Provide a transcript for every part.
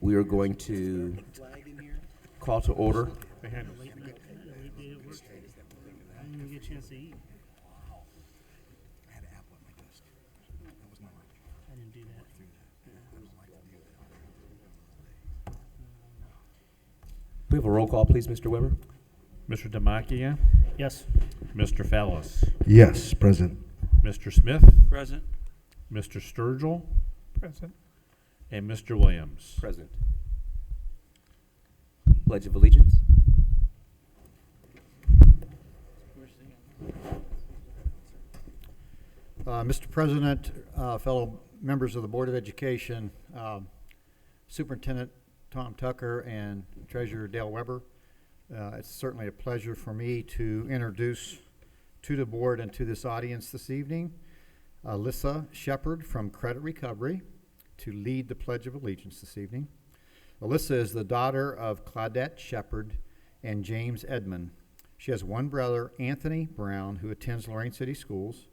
We are going to call to order. I didn't even get a chance to eat. I didn't do that. We have a roll call, please, Mr. Weber. Mr. Demakia, Yes. Mr. Fallis, Yes, present. Mr. Smith, Present. Mr. Sturgill, Present. and Mr. Williams. Present. Pledge of Allegiance. Mr. President, fellow members of the Board of Education, Superintendent Tom Tucker and Treasurer Dale Weber, it's certainly a pleasure for me to introduce to the board and to this audience this evening Alyssa Shepard from Credit Recovery to lead the Pledge of Allegiance this evening. Alyssa is the daughter of Claudette Shepard and James Edmond. She has one brother, Anthony Brown, who attends Lorain City Schools.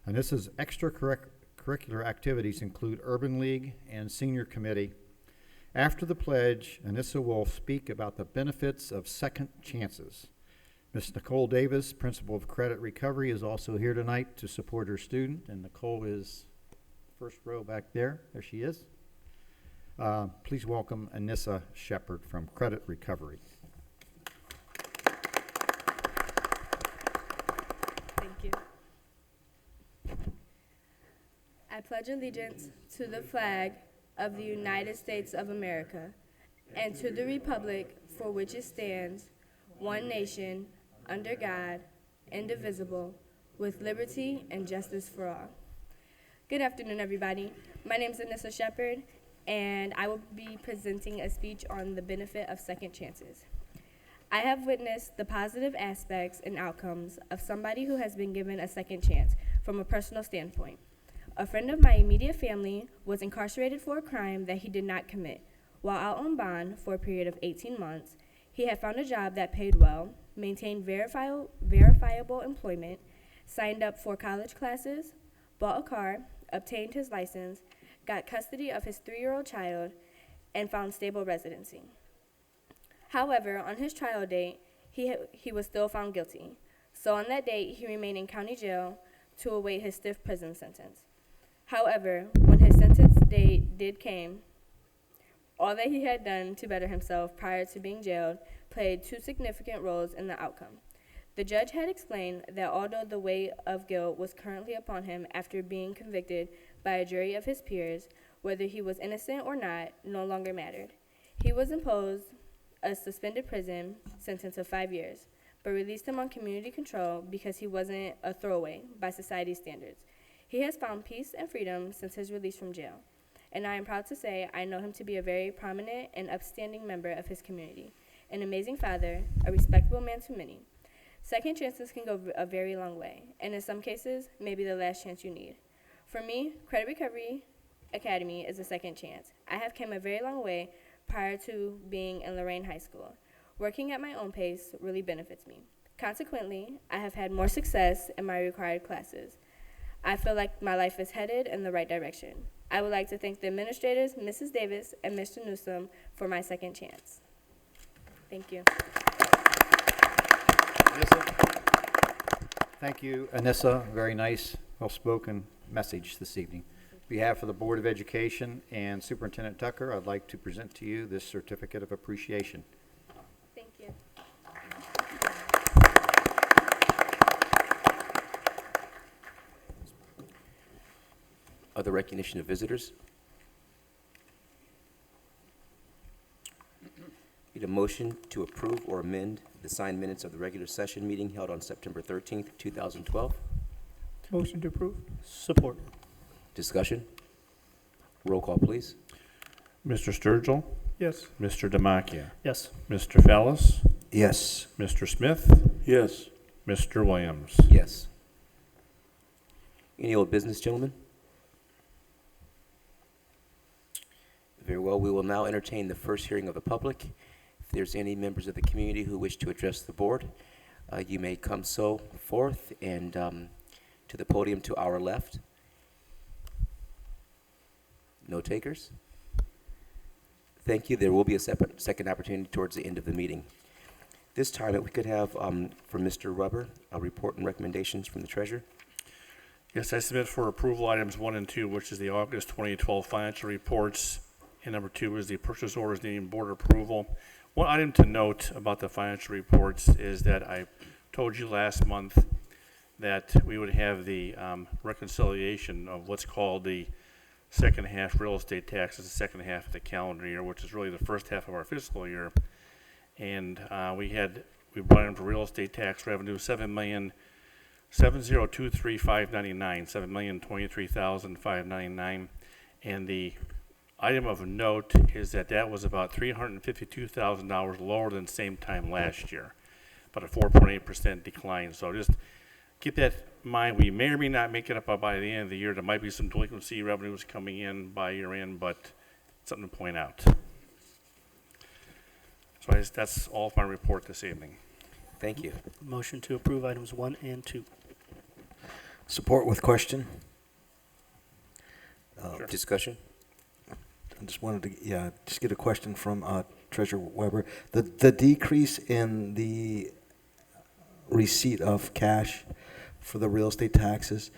And this is extracurricular activities include Urban League and Senior Committee. After the pledge, Anissa will speak about the benefits of second chances. Ms. Nicole Davis, Principal of Credit Recovery, is also here tonight to support her student, and Nicole is first row back there. There she is. Please welcome Anissa Shepard from Credit Recovery. Thank you. I pledge allegiance to the flag of the United States of America and to the republic for which it stands, one nation, under God, indivisible, with liberty and justice for all. Good afternoon, everybody. My name is Anissa Shepard, and I will be presenting a speech on the benefit of second chances. I have witnessed the positive aspects and outcomes of somebody who has been given a second chance from a personal standpoint. A friend of my immediate family was incarcerated for a crime that he did not commit. While out on bond for a period of 18 months, he had found a job that paid well, maintained verifiable employment, signed up for college classes, bought a car, obtained his license, got custody of his 3-year-old child, and found stable residency. However, on his trial date, he was still found guilty. So on that date, he remained in county jail to await his stiff prison sentence. However, when his sentence date did came, all that he had done to better himself prior to being jailed played 2 significant roles in the outcome. The judge had explained that although the weight of guilt was currently upon him after being convicted by a jury of his peers, whether he was innocent or not no longer mattered. He was imposed a suspended prison sentence of 5 years, but released him on community control because he wasn't a throwaway by society's standards. He has found peace and freedom since his release from jail, and I am proud to say I know him to be a very prominent and upstanding member of his community, an amazing father, a respectable man to many. Second chances can go a very long way, and in some cases, maybe the last chance you need. For me, Credit Recovery Academy is a second chance. I have come a very long way prior to being in Lorain High School. Working at my own pace really benefits me. Consequently, I have had more success in my required classes. I feel like my life is headed in the right direction. I would like to thank the administrators, Mrs. Davis and Mr. Newsom, for my second chance. Thank you. Thank you, Anissa. Very nice, well-spoken message this evening. On behalf of the Board of Education and Superintendent Tucker, I'd like to present to you this certificate of appreciation. Thank you. Other recognition of visitors. Need a motion to approve or amend the signed minutes of the regular session meeting held on September 13th, 2012. Motion to approve. Support. Discussion. Roll call, please. Mr. Sturgill, Yes. Mr. Demakia, Yes. Mr. Fallis, Yes. Mr. Smith, Yes. Mr. Williams. Yes. Any old business, gentlemen? Very well. We will now entertain the first hearing of the public. If there's any members of the community who wish to address the board, you may come so forth and to the podium to our left. No takers? Thank you. There will be a second opportunity towards the end of the meeting. This time, if we could have, from Mr. Weber, a report and recommendations from the treasurer. Yes, I submit for approval items 1 and 2, which is the August 2012 financial reports. And number 2 is the purchase orders needing board approval. One item to note about the financial reports is that I told you last month that we would have the reconciliation of what's called the second half real estate taxes, the second half of the calendar year, which is really the first half of our fiscal year. And we brought in for real estate tax revenue $7,702,599, $7,023,599, and the item of note is that was about $352,000 lower than same time last year, about a 4.8% decline. So just keep that in mind. We may or may not make it up by the end of the year. There might be some delinquency revenues coming in by year end, but something to point out. So that's all of my report this evening. Thank you. Motion to approve items 1 and 2. Support with question. Sure. Discussion? I just wanted to, just get a question from Treasurer Weber. The decrease in the receipt of cash for the real estate taxes,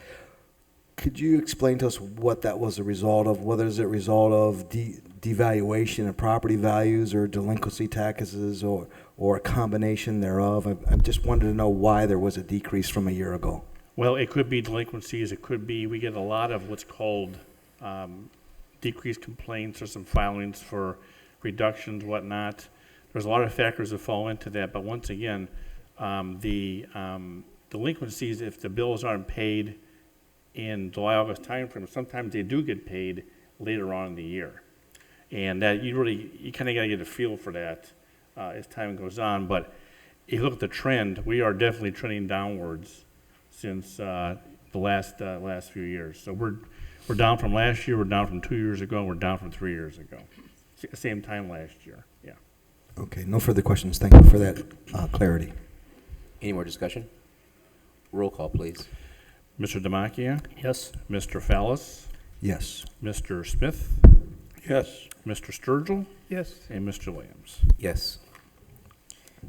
could you explain to us what that was a result of? Whether it's a result of devaluation of property values or delinquency taxes or a combination thereof? I just wanted to know why there was a decrease from a year ago. Well, it could be delinquencies. It could be, we get a lot of what's called decreased complaints or some filings for reductions, whatnot. There's a lot of factors that fall into that. But once again, the delinquencies, if the bills aren't paid in July, August timeframe, sometimes they do get paid later on in the year. And that you kind of got to get a feel for that as time goes on. But if you look at the trend, we are definitely trending downwards since the last few years. So we're down from last year, we're down from 2 years ago, and we're down from 3 years ago. Same time last year, yeah. Okay, no further questions. Thank you for that clarity. Any more discussion? Roll call, please. Mr. Demakia, Yes. Mr. Fallis, Yes. Mr. Smith, Yes. Mr. Sturgill, Yes. and Mr. Williams. Yes.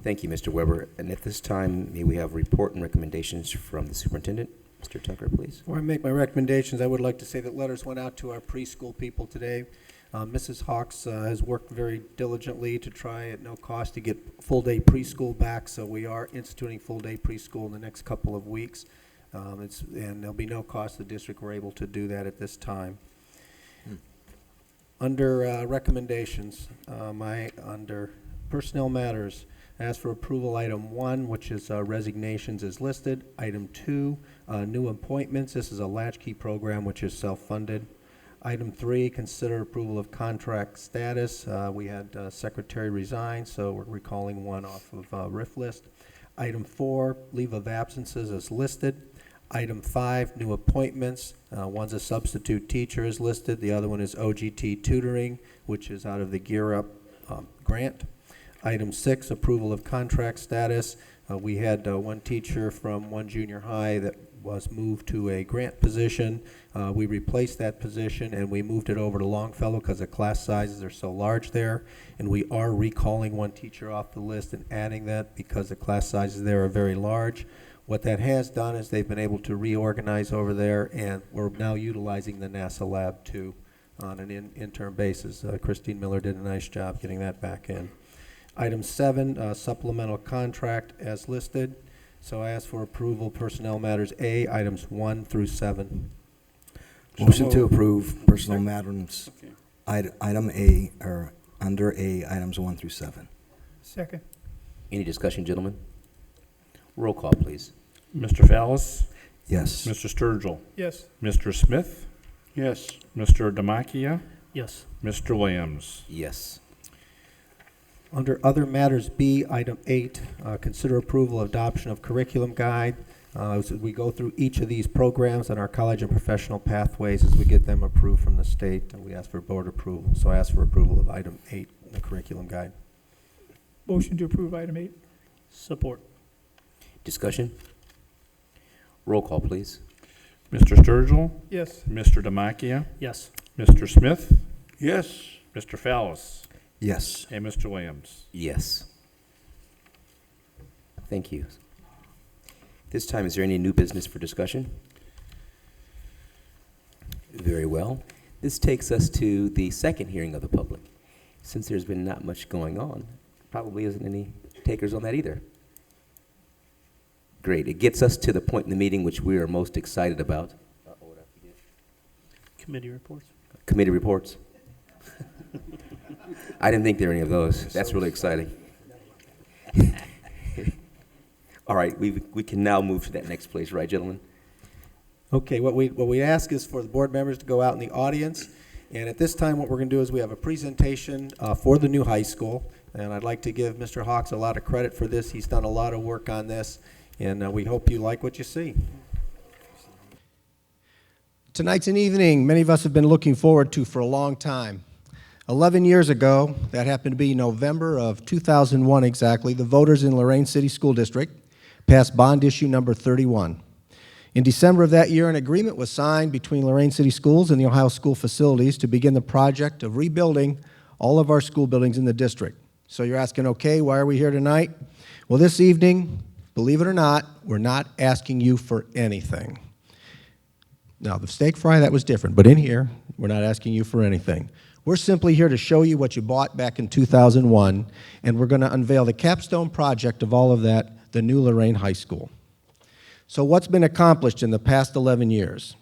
Thank you, Mr. Weber. And at this time, may we have report and recommendations from the superintendent? Mr. Tucker, please. Before I make my recommendations, I would like to say that letters went out to our preschool people today. Mrs. Hawks has worked very diligently to try at no cost to get full-day preschool back, so we are instituting full-day preschool in the next couple of weeks. And there'll be no cost to the district. We're able to do that at this time. Under recommendations, under personnel matters, I ask for approval item 1, which is resignations is listed. Item 2, new appointments. This is a latchkey program which is self-funded. Item 3, consider approval of contract status. We had secretary resign, so we're recalling one off of RIF list. Item 4, leave of absences is listed. Item 5, new appointments. One's a substitute teacher is listed. The other one is OGT tutoring, which is out of the Gear Up grant. Item 6, approval of contract status. We had one teacher from one junior high that was moved to a grant position. We replaced that position and we moved it over to Longfellow because the class sizes are so large there. And we are recalling one teacher off the list and adding that because the class sizes there are very large. What that has done is they've been able to reorganize over there, and we're now utilizing the NASA lab too on an interim basis. Christine Miller did a nice job getting that back in. Item 7, supplemental contract as listed. So I ask for approval, personnel matters A, items 1 through 7. Motion to approve personnel matters. Item A, or under A, items 1 through 7. Second. Any discussion, gentlemen? Roll call, please. Mr. Fallis, Yes. Mr. Sturgill, Yes. Mr. Smith, Yes. Mr. Demakia, Yes. Mr. Williams. Yes. Under other matters B, item 8, consider approval of adoption of curriculum guide. As we go through each of these programs and our college and professional pathways, as we get them approved from the state, we ask for board approval. So I ask for approval of item 8, the curriculum guide. Motion to approve item 8. Support. Discussion? Roll call, please. Mr. Sturgill, Yes. Mr. Demakia, Yes. Mr. Smith, Yes. Mr. Fallis, Yes. and Mr. Williams. Yes. Thank you. This time, is there any new business for discussion? Very well. This takes us to the second hearing of the public. Since there's been not much going on, probably isn't any takers on that either. Great. It gets us to the point in the meeting which we are most excited about. Committee reports? Committee reports. I didn't think there were any of those. That's really exciting. All right, we can now move to that next place, right, gentlemen? Okay, what we ask is for the board members to go out in the audience, and at this time, what we're going to do is we have a presentation for the new high school, and I'd like to give Mr. Hawks a lot of credit for this. He's done a lot of work on this, and we hope you like what you see. Tonight's an evening many of us have been looking forward to for a long time. 11 years ago, that happened to be November of 2001 exactly, the voters in Lorain City School District passed bond issue number 31. In December of that year, an agreement was signed between Lorain City Schools and the Ohio School Facilities to begin the project of rebuilding all of our school buildings in the district. So you're asking, okay, why are we here tonight? Well, this evening, believe it or not, we're not asking you for anything. Now, the steak fry, that was different, but in here, we're not asking you for anything. We're simply here to show you what you bought back in 2001, and we're going to unveil the capstone project of all of that, the new Lorain High School. So what's been accomplished in the past 11 years?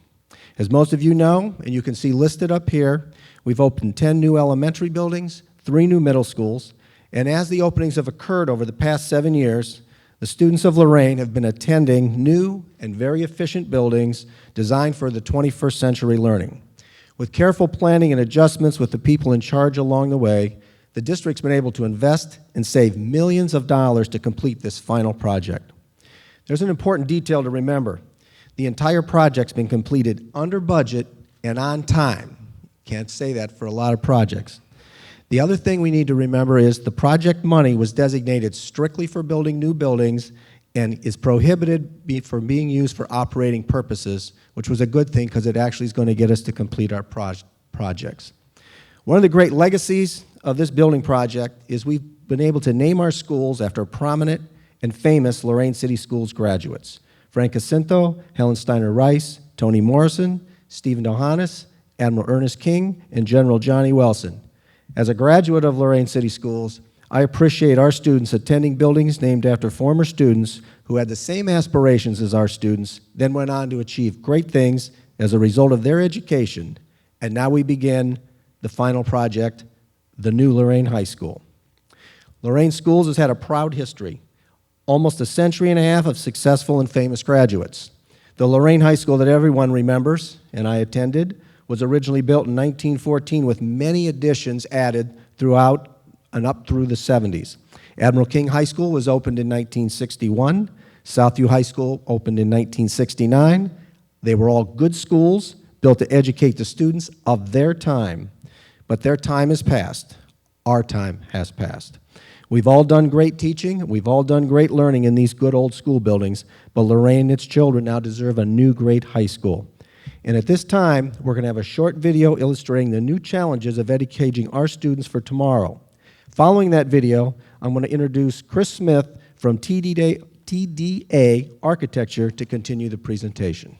As most of you know, and you can see listed up here, we've opened 10 new elementary buildings, 3 new middle schools, and as the openings have occurred over the past 7 years, the students of Lorain have been attending new and very efficient buildings designed for the 21st century learning. With careful planning and adjustments with the people in charge along the way, the district's been able to invest and save millions of dollars to complete this final project. There's an important detail to remember. The entire project's been completed under budget and on time. Can't say that for a lot of projects. The other thing we need to remember is the project money was designated strictly for building new buildings and is prohibited from being used for operating purposes, which was a good thing because it actually is going to get us to complete our projects. One of the great legacies of this building project is we've been able to name our schools after prominent and famous Lorain City Schools graduates. Frank Jacinto, Helen Steiner Rice, Toni Morrison, Stephen Dohanis, Admiral Ernest King, and General Johnny Wilson. As a graduate of Lorain City Schools, I appreciate our students attending buildings named after former students who had the same aspirations as our students, then went on to achieve great things as a result of their education. And now we begin the final project, the new Lorain High School. Lorain Schools has had a proud history, almost a century and a half of successful and famous graduates. The Lorain High School that everyone remembers, and I attended, was originally built in 1914 with many additions added throughout and up through the 70s. Admiral King High School was opened in 1961. Southview High School opened in 1969. They were all good schools built to educate the students of their time. But their time has passed. Our time has passed. We've all done great teaching. We've all done great learning in these good old school buildings, but Lorain and its children now deserve a new great high school. And at this time, we're going to have a short video illustrating the new challenges of educating our students for tomorrow. Following that video, I'm going to introduce Chris Smith from TDA Architecture to continue the presentation.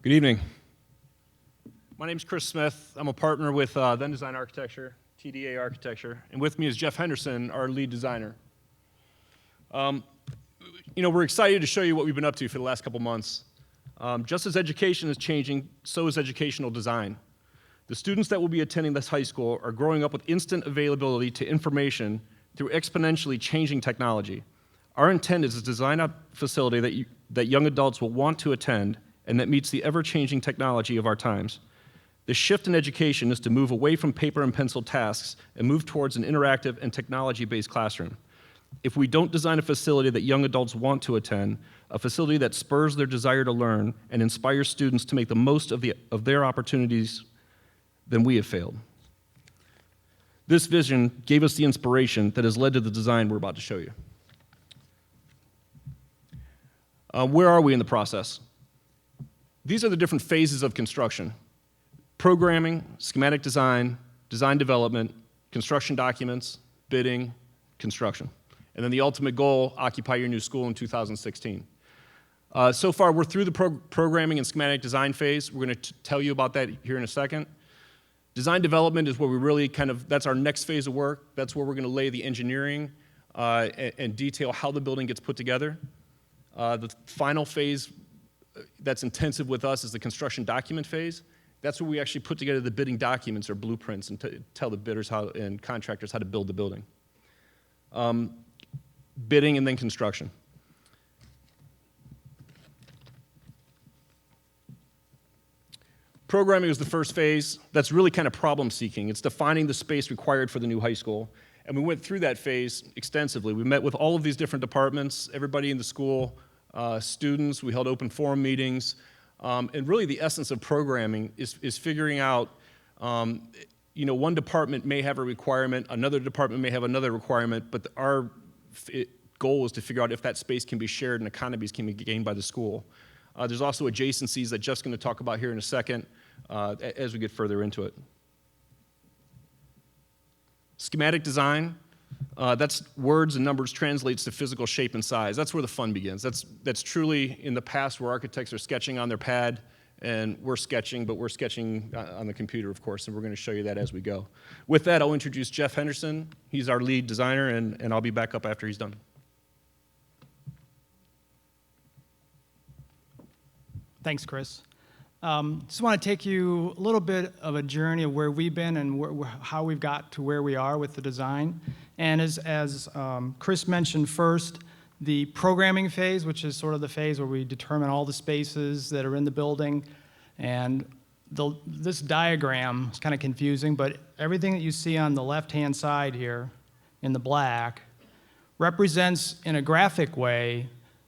Good evening. My name's Chris Smith. I'm a partner with Then Design Architecture, TDA Architecture, and with me is Jeff Henderson, our lead designer. We're excited to show you what we've been up to for the last couple months. Just as education is changing, so is educational design. The students that will be attending this high school are growing up with instant availability to information through exponentially changing technology. Our intent is to design a facility that young adults will want to attend and that meets the ever-changing technology of our times. The shift in education is to move away from paper and pencil tasks and move towards an interactive and technology-based classroom. If we don't design a facility that young adults want to attend, a facility that spurs their desire to learn and inspires students to make the most of their opportunities, then we have failed. This vision gave us the inspiration that has led to the design we're about to show you. Where are we in the process? These are the different phases of construction: programming, schematic design, design development, construction documents, bidding, construction. And then the ultimate goal, occupy your new school in 2016. So far, we're through the programming and schematic design phase. We're going to tell you about that here in a second. Design development is where we really that's our next phase of work. That's where we're going to lay the engineering and detail how the building gets put together. The final phase that's intensive with us is the construction document phase. That's where we actually put together the bidding documents or blueprints and tell the bidders and contractors how to build the building. Bidding and then construction. Programming is the first phase. That's really kind of problem seeking. It's defining the space required for the new high school. And we went through that phase extensively. We met with all of these different departments, everybody in the school, students. We held open forum meetings. And really the essence of programming is figuring out, one department may have a requirement, another department may have another requirement, but our goal is to figure out if that space can be shared and economies can be gained by the school. There's also adjacencies that Jeff's going to talk about here in a second as we get further into it. Schematic design, that's words and numbers translates to physical shape and size. That's where the fun begins. That's truly in the past where architects are sketching on their pad and we're sketching, but we're sketching on the computer, of course, and we're going to show you that as we go. With that, I'll introduce Jeff Henderson. He's our lead designer, and I'll be back up after he's done. Thanks, Chris. Just want to take you a little bit of a journey of where we've been and how we've got to where we are with the design. And as Chris mentioned first, the programming phase, which is sort of the phase where we determine all the spaces that are in the building. And this diagram is kind of confusing, but everything that you see on the left-hand side here in the black represents, in a graphic way,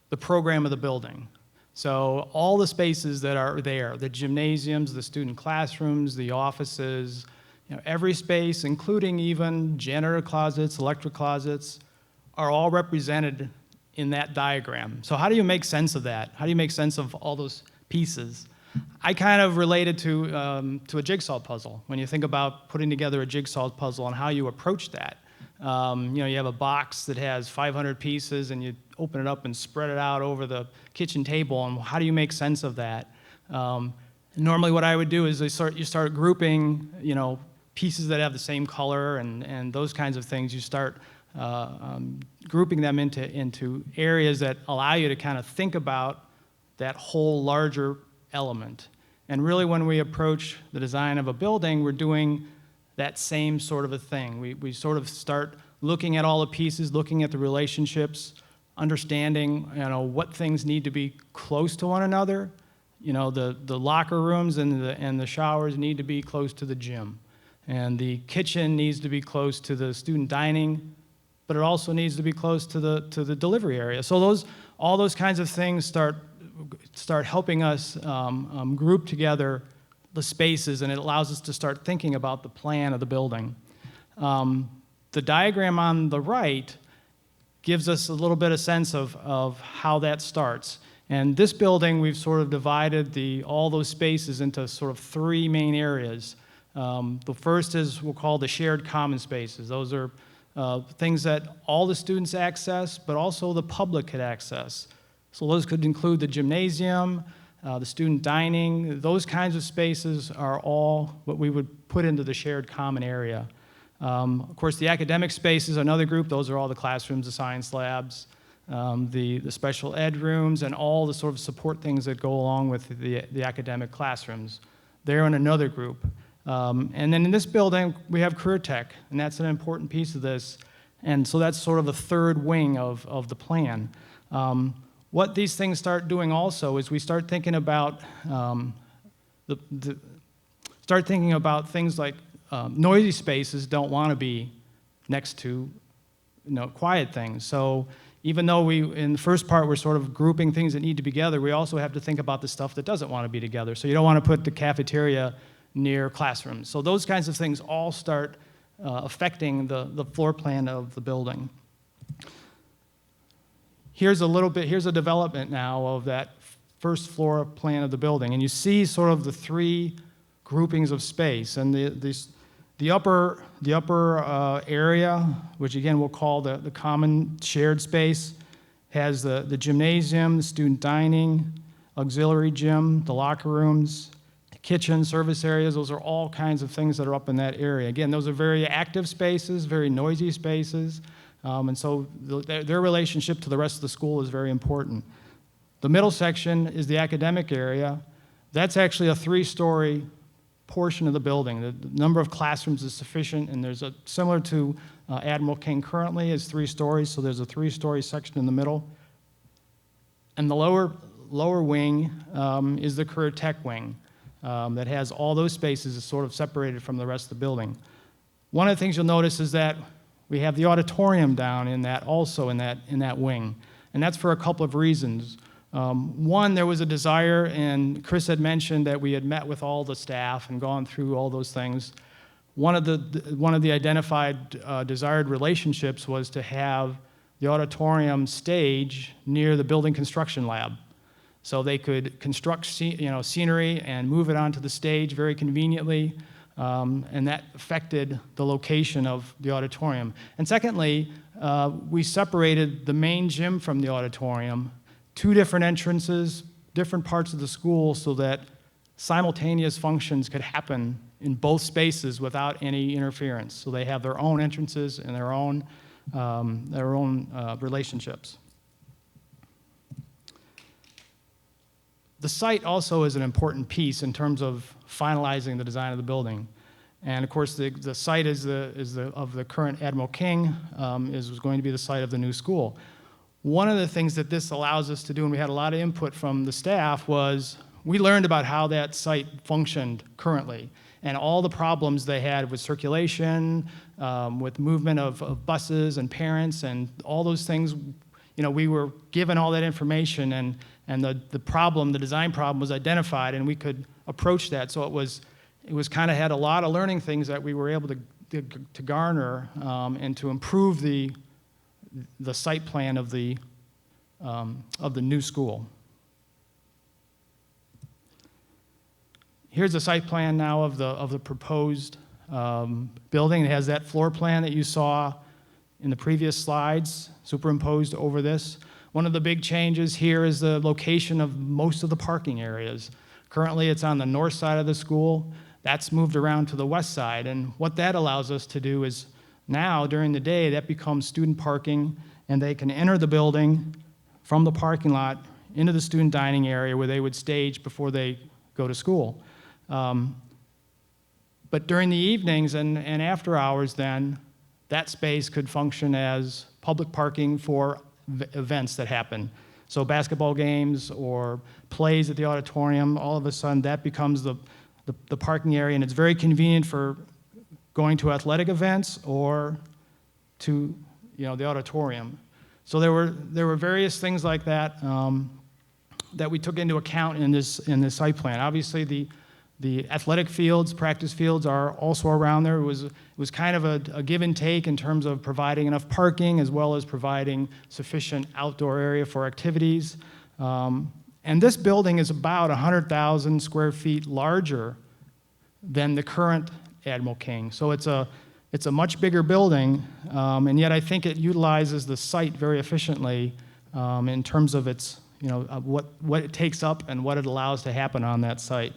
the program of the building. So all the spaces that are there, the gymnasiums, the student classrooms, the offices, every space, including even janitor closets, electric closets, are all represented in that diagram. So how do you make sense of that? How do you make sense of all those pieces? I kind of related to a jigsaw puzzle. When you think about putting together a jigsaw puzzle and how you approach that, you have a box that has 500 pieces and you open it up and spread it out over the kitchen table, and how do you make sense of that? Normally what I would do is you start grouping, pieces that have the same color and those kinds of things. You start grouping them into areas that allow you to kind of think about that whole larger element. And really when we approach the design of a building, we're doing that same sort of a thing. We sort of start looking at all the pieces, looking at the relationships, understanding what things need to be close to one another. The locker rooms and the showers need to be close to the gym. And the kitchen needs to be close to the student dining, but it also needs to be close to the delivery area. So all those kinds of things start helping us group together the spaces, and it allows us to start thinking about the plan of the building. The diagram on the right gives us a little bit of sense of how that starts. And this building, we've sort of divided all those spaces into sort of three main areas. The first is we'll call the shared common spaces. Those are things that all the students access, but also the public could access. So those could include the gymnasium, the student dining, those kinds of spaces are all what we would put into the shared common area. Of course, the academic space is another group. Those are all the classrooms, the science labs, the special ed rooms, and all the sort of support things that go along with the academic classrooms. They're in another group. And then in this building, we have career tech, and that's an important piece of this. And so that's sort of a third wing of the plan. What these things start doing also is we start thinking about things like noisy spaces don't want to be next to quiet things. So even though in the first part, we're sort of grouping things that need to be together, we also have to think about the stuff that doesn't want to be together. So you don't want to put the cafeteria near classrooms. So those kinds of things all start affecting the floor plan of the building. Here's a development now of that first floor plan of the building. And you see sort of the three groupings of space. And the upper area, which again we'll call the common shared space, has the gymnasium, the student dining, auxiliary gym, the locker rooms, kitchen, service areas. Those are all kinds of things that are up in that area. Again, those are very active spaces, very noisy spaces. And so their relationship to the rest of the school is very important. The middle section is the academic area. That's actually a 3-story portion of the building. The number of classrooms is sufficient, and there's similar to Admiral King currently is 3 stories, so there's a 3-story section in the middle. And the lower wing is the career tech wing that has all those spaces sort of separated from the rest of the building. One of the things you'll notice is that we have the auditorium down in that wing, and that's for a couple of reasons. One, there was a desire, and Chris had mentioned that we had met with all the staff and gone through all those things. One of the identified desired relationships was to have the auditorium stage near the building construction lab, so they could construct scenery and move it onto the stage very conveniently. And that affected the location of the auditorium. And secondly, we separated the main gym from the auditorium, 2 different entrances, different parts of the school, so that simultaneous functions could happen in both spaces without any interference. So they have their own entrances and their own relationships. The site also is an important piece in terms of finalizing the design of the building. And of course, the site of the current Admiral King was going to be the site of the new school. One of the things that this allows us to do, and we had a lot of input from the staff, was we learned about how that site functioned currently and all the problems they had with circulation, with movement of buses and parents and all those things. We were given all that information, and the design problem was identified, and we could approach that. So it was kind of had a lot of learning things that we were able to garner and to improve the site plan of the new school. Here's a site plan now of the proposed building. It has that floor plan that you saw in the previous slides superimposed over this. One of the big changes here is the location of most of the parking areas. Currently, it's on the north side of the school. That's moved around to the west side, and what that allows us to do is now, during the day, that becomes student parking, and they can enter the building from the parking lot into the student dining area where they would stage before they go to school. But during the evenings and after hours then, that space could function as public parking for events that happen. So basketball games or plays at the auditorium, all of a sudden that becomes the parking area, and it's very convenient for going to athletic events or to the auditorium. So there were various things like that that we took into account in this site plan. Obviously, the athletic fields, practice fields are also around there. It was kind of a give and take in terms of providing enough parking as well as providing sufficient outdoor area for activities. And this building is about 100,000 square feet larger than the current Admiral King. So it's a much bigger building, and yet I think it utilizes the site very efficiently in terms of its what it takes up and what it allows to happen on that site.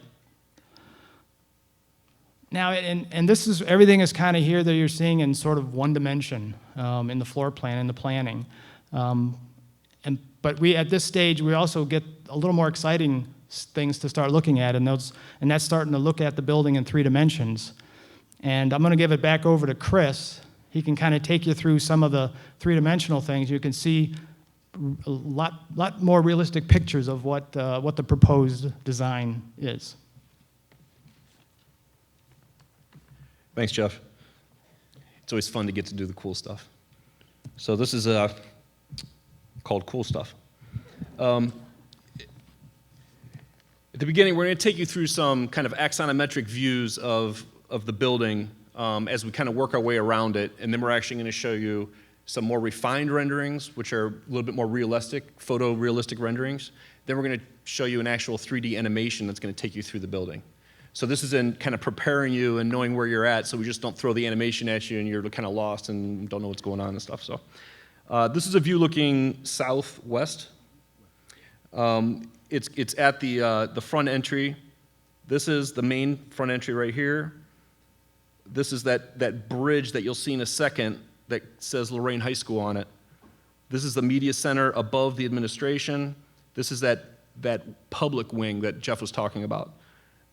Now, and this is, everything is kind of here that you're seeing in sort of one dimension in the floor plan, in the planning. But at this stage, we also get a little more exciting things to start looking at, and that's starting to look at the building in 3 dimensions. And I'm going to give it back over to Chris. He can kind of take you through some of the 3-dimensional things. You can see a lot more realistic pictures of what the proposed design is. Thanks, Jeff. It's always fun to get to do the cool stuff. So this is called Cool Stuff. At the beginning, we're going to take you through some kind of axonometric views of the building as we kind of work our way around it, and then we're actually going to show you some more refined renderings, which are a little bit more realistic, photorealistic renderings. Then we're going to show you an actual 3D animation that's going to take you through the building. So this is in kind of preparing you and knowing where you're at, so we just don't throw the animation at you and you're kind of lost and don't know what's going on and stuff. So this is a view looking southwest. It's at the front entry. This is the main front entry right here. This is that bridge that you'll see in a second that says Lorain High School on it. This is the media center above the administration. This is that public wing that Jeff was talking about.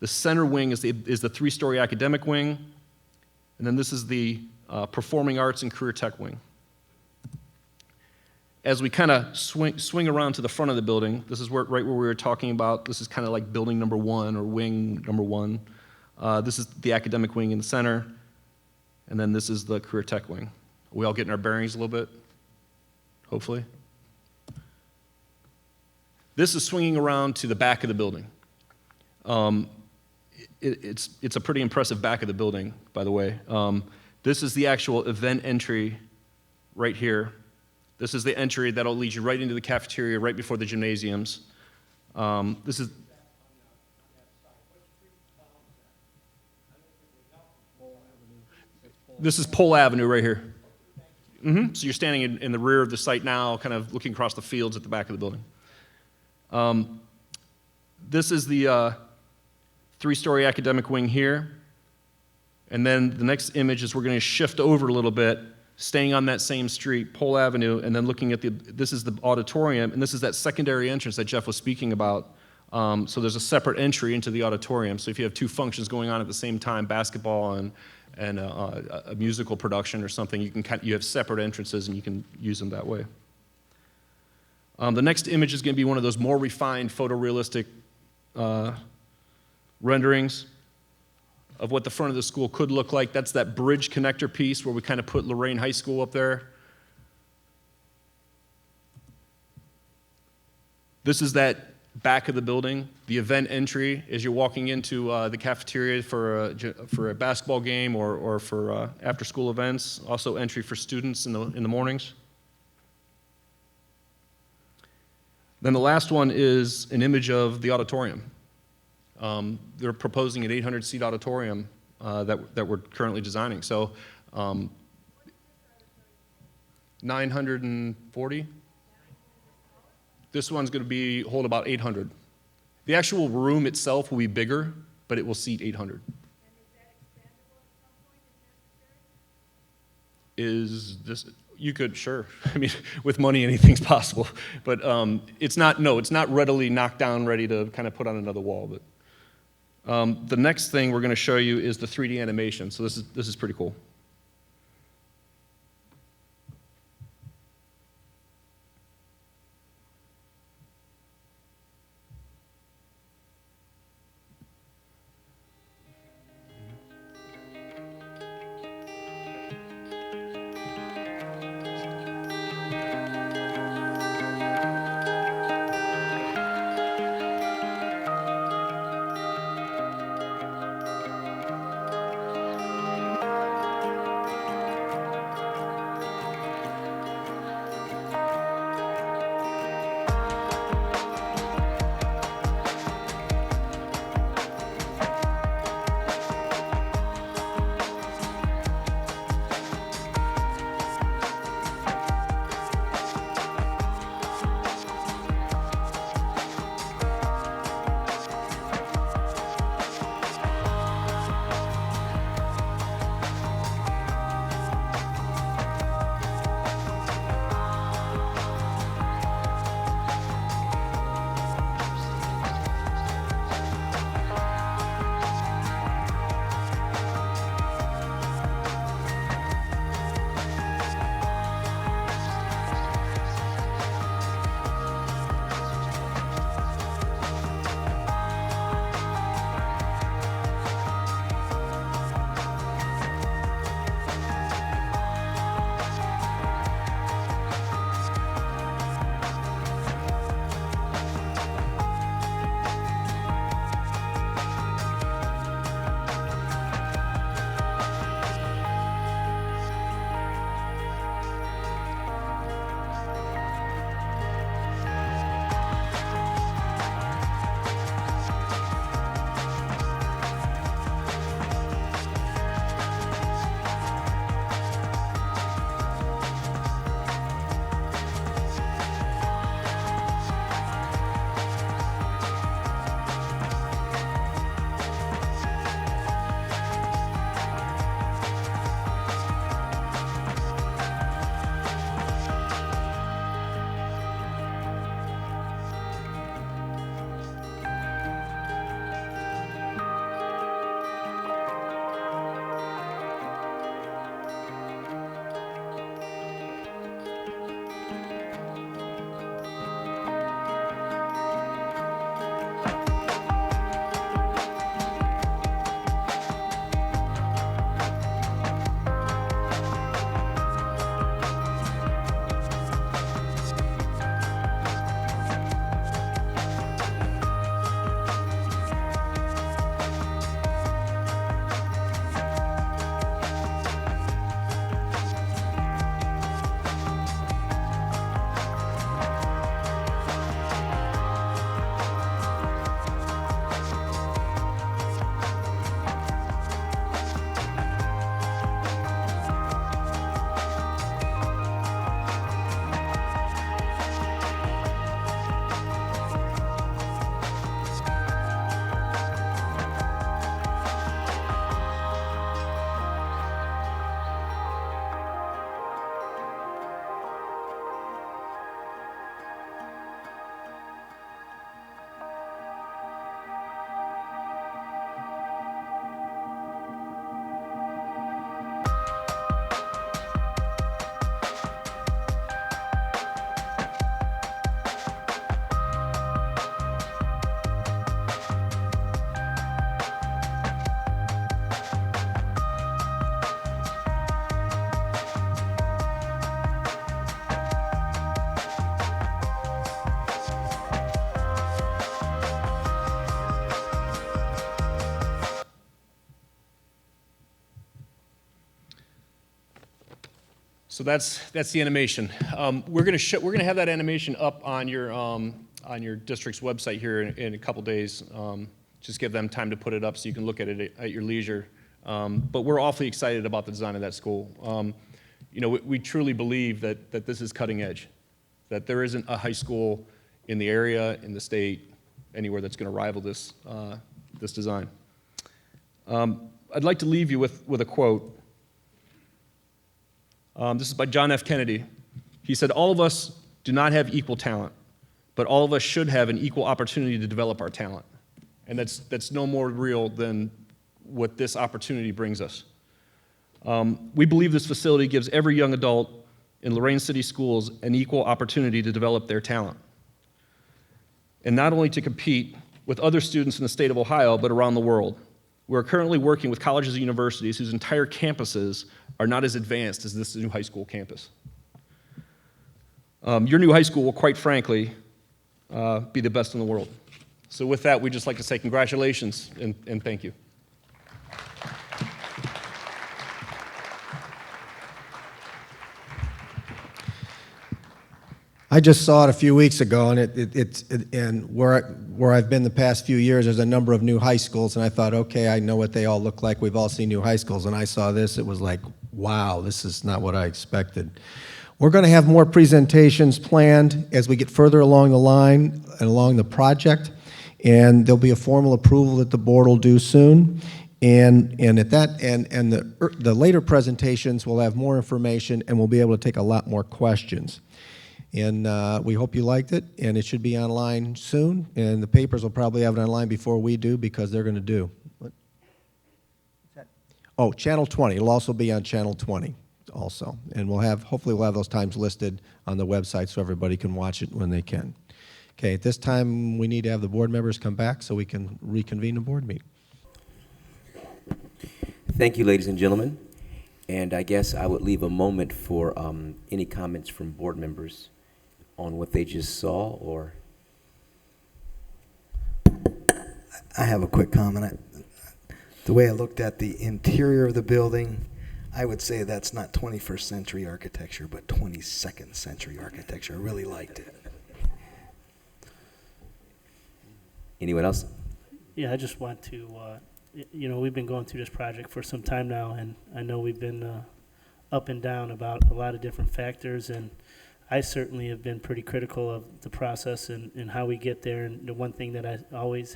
The center wing is the 3-story academic wing, and then this is the performing arts and career tech wing. As we kind of swing around to the front of the building, this is right where we were talking about. This is kind of like building number 1 or wing number 1. This is the academic wing in the center, and then this is the career tech wing. Are we all getting our bearings a little bit? Hopefully. This is swinging around to the back of the building. It's a pretty impressive back of the building, by the way. This is the actual event entry right here. This is the entry that'll lead you right into the cafeteria right before the gymnasiums. This is Pole Avenue right here. So you're standing in the rear of the site now, kind of looking across the fields at the back of the building. This is the 3-story academic wing here. And then the next image is we're going to shift over a little bit, staying on that same street, Pole Avenue, and then looking at this is the auditorium, and this is that secondary entrance that Jeff was speaking about. So there's a separate entry into the auditorium. So if you have 2 functions going on at the same time, basketball and a musical production or something, you have separate entrances and you can use them that way. The next image is going to be one of those more refined photorealistic renderings of what the front of the school could look like. That's that bridge connector piece where we kind of put Lorain High School up there. This is that back of the building, the event entry as you're walking into the cafeteria for a basketball game or for after-school events. Also entry for students in the mornings. Then the last one is an image of the auditorium. They're proposing an 800-seat auditorium that we're currently designing. So 940. This one's going to hold about 800. The actual room itself will be bigger, but it will seat 800. Is this? You could, sure. I mean, with money, anything's possible. But it's not readily knocked down, ready to kind of put on another wall. But the next thing we're going to show you is the 3D animation. So this is pretty cool. So that's the animation. We're gonna have that animation up on your district's website here in a couple days. Just give them time to put it up so you can look at it at your leisure. But we're awfully excited about the design of that school. You know, we truly believe that this is cutting edge, that there isn't a high school in the area, in the state, anywhere that's going to rival this design. I'd like to leave you with a quote. This is by John F. Kennedy. He said, "All of us do not have equal talent, but all of us should have an equal opportunity to develop our talent." And that's no more real than what this opportunity brings us. We believe this facility gives every young adult in Lorain City Schools an equal opportunity to develop their talent, and not only to compete with other students in the state of Ohio, but around the world. We're currently working with colleges and universities whose entire campuses are not as advanced as this new high school campus. Your new high school will, quite frankly, be the best in the world. So with that, we'd just like to say congratulations and thank you. I just saw it a few weeks ago, and and where I've been the past few years, there's a number of new high schools, and I thought, okay, I know what they all look like. We've all seen new high schools, and I saw this. It was like, wow, this is not what I expected. We're going to have more presentations planned as we get further along the line and along the project, and there'll be a formal approval that the board will do soon. And at that, and the later presentations will have more information, and we'll be able to take a lot more questions. And we hope you liked it, and it should be online soon, and the papers will probably have it online before we do, because they're going to do. Oh, Channel 20. It'll also be on Channel 20 also, and hopefully we'll have those times listed on the website so everybody can watch it when they can. Okay, at this time, we need to have the board members come back so we can reconvene the board meeting. Thank you, ladies and gentlemen. And I guess I would leave a moment for any comments from board members on what they just saw, or? I have a quick comment. The way I looked at the interior of the building, I would say that's not 21st century architecture, but 22nd century architecture. I really liked it. Anyone else? Yeah, I just want to, you know, we've been going through this project for some time now, and I know we've been up and down about a lot of different factors, and I certainly have been pretty critical of the process and how we get there. And the one thing that I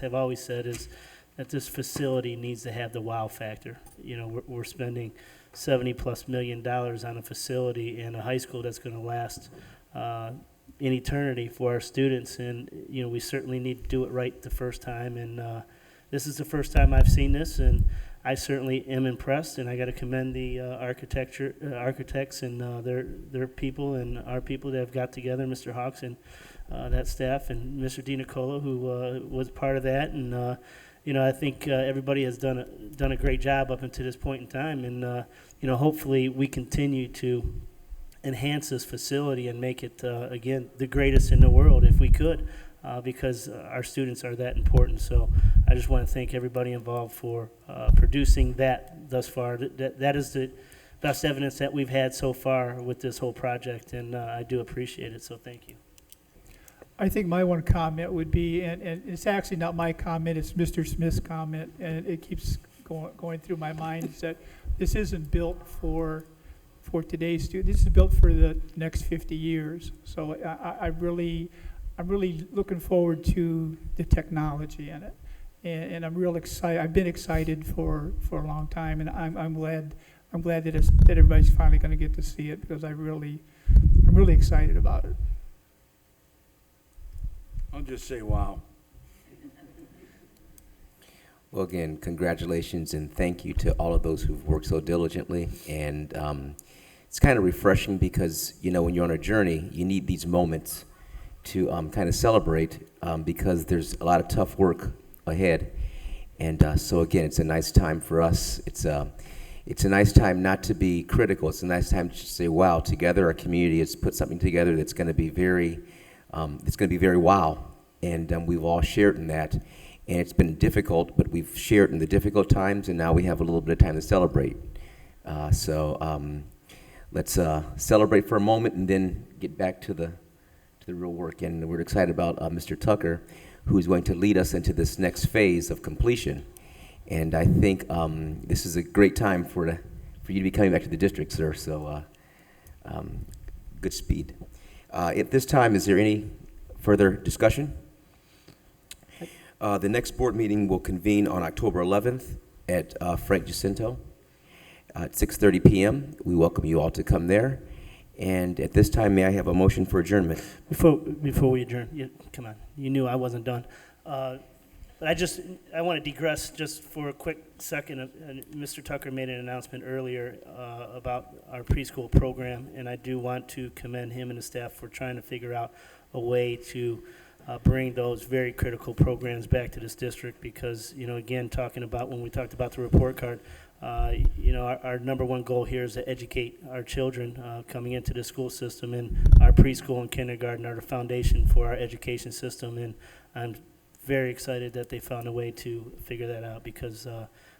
have always said is that this facility needs to have the wow factor. You know, we're spending $70+ million on a facility and a high school that's going to last in eternity for our students, and you know, we certainly need to do it right the first time. And this is the first time I've seen this, and I certainly am impressed, and I got to commend the architects and their people and our people that have got together, Mr. Hawks and that staff, and Mr. DiNicola, who was part of that. And you know, I think everybody has done a great job up until this point in time, and you know, hopefully we continue to enhance this facility and make it again the greatest in the world if we could. Because our students are that important. So I just want to thank everybody involved for producing that thus far. That is the best evidence that we've had so far with this whole project, and I do appreciate it, so thank you. I think my one comment would be, and it's actually not my comment, it's Mr. Smith's comment, and it keeps going through my mind, is that this isn't built for today's students. This is built for the next 50 years. So I'm really looking forward to the technology in it, and I'm real excited. I've been excited for a long time, and I'm glad that everybody's finally going to get to see it, because I'm really excited about it. I'll just say wow. Well, again, congratulations and thank you to all of those who've worked so diligently. And it's kind of refreshing because, you know, when you're on a journey, you need these moments to kind of celebrate because there's a lot of tough work ahead. And so again, it's a nice time for us. It's a nice time not to be critical. It's a nice time to say, wow, together our community has put something together that's going to be very wow. And we've all shared in that. And it's been difficult, but we've shared in the difficult times, and now we have a little bit of time to celebrate. So let's celebrate for a moment and then get back to the real work. And we're excited about Mr. Tucker, who is going to lead us into this next phase of completion. And I think this is a great time for you to be coming back to the district, sir. So good speed. At this time, is there any further discussion? The next board meeting will convene on October 11th at Frank Jacinto at 6:30 p.m. We welcome you all to come there. And at this time, may I have a motion for adjournment? Before we adjourn, come on, you knew I wasn't done. I want to digress just for a quick second. Mr. Tucker made an announcement earlier about our preschool program, and I do want to commend him and the staff for trying to figure out a way to bring those very critical programs back to this district because, again, talking about when we talked about the report card, our number one goal here is to educate our children coming into the school system, and our preschool and kindergarten are the foundation for our education system, and I'm very excited that they found a way to figure that out because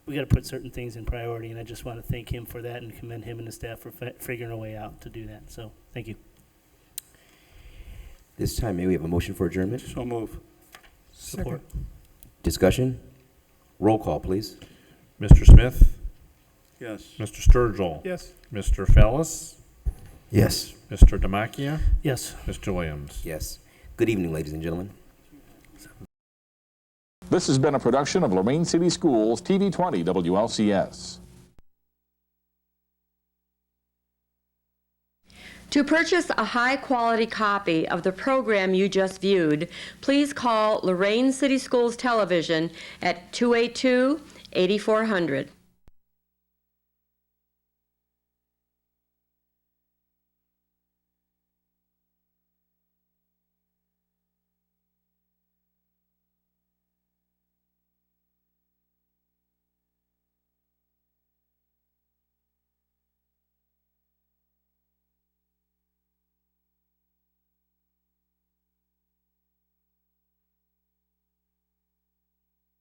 we got to put certain things in priority, and I just want to thank him for that and commend him and the staff for figuring a way out to do that. So thank you. This time, may we have a motion for adjournment? So move. Support. Discussion? Roll call, please. Mr. Smith? Yes. Mr. Sturgill? Yes. Mr. Fellis? Yes. Mr. Demakia? Yes. Mr. Williams? Yes. Good evening, ladies and gentlemen. This has been a production of Lorain City Schools TV 20 WLCS. To purchase a high-quality copy of the program you just viewed, please call Lorain City Schools Television at 282-8400.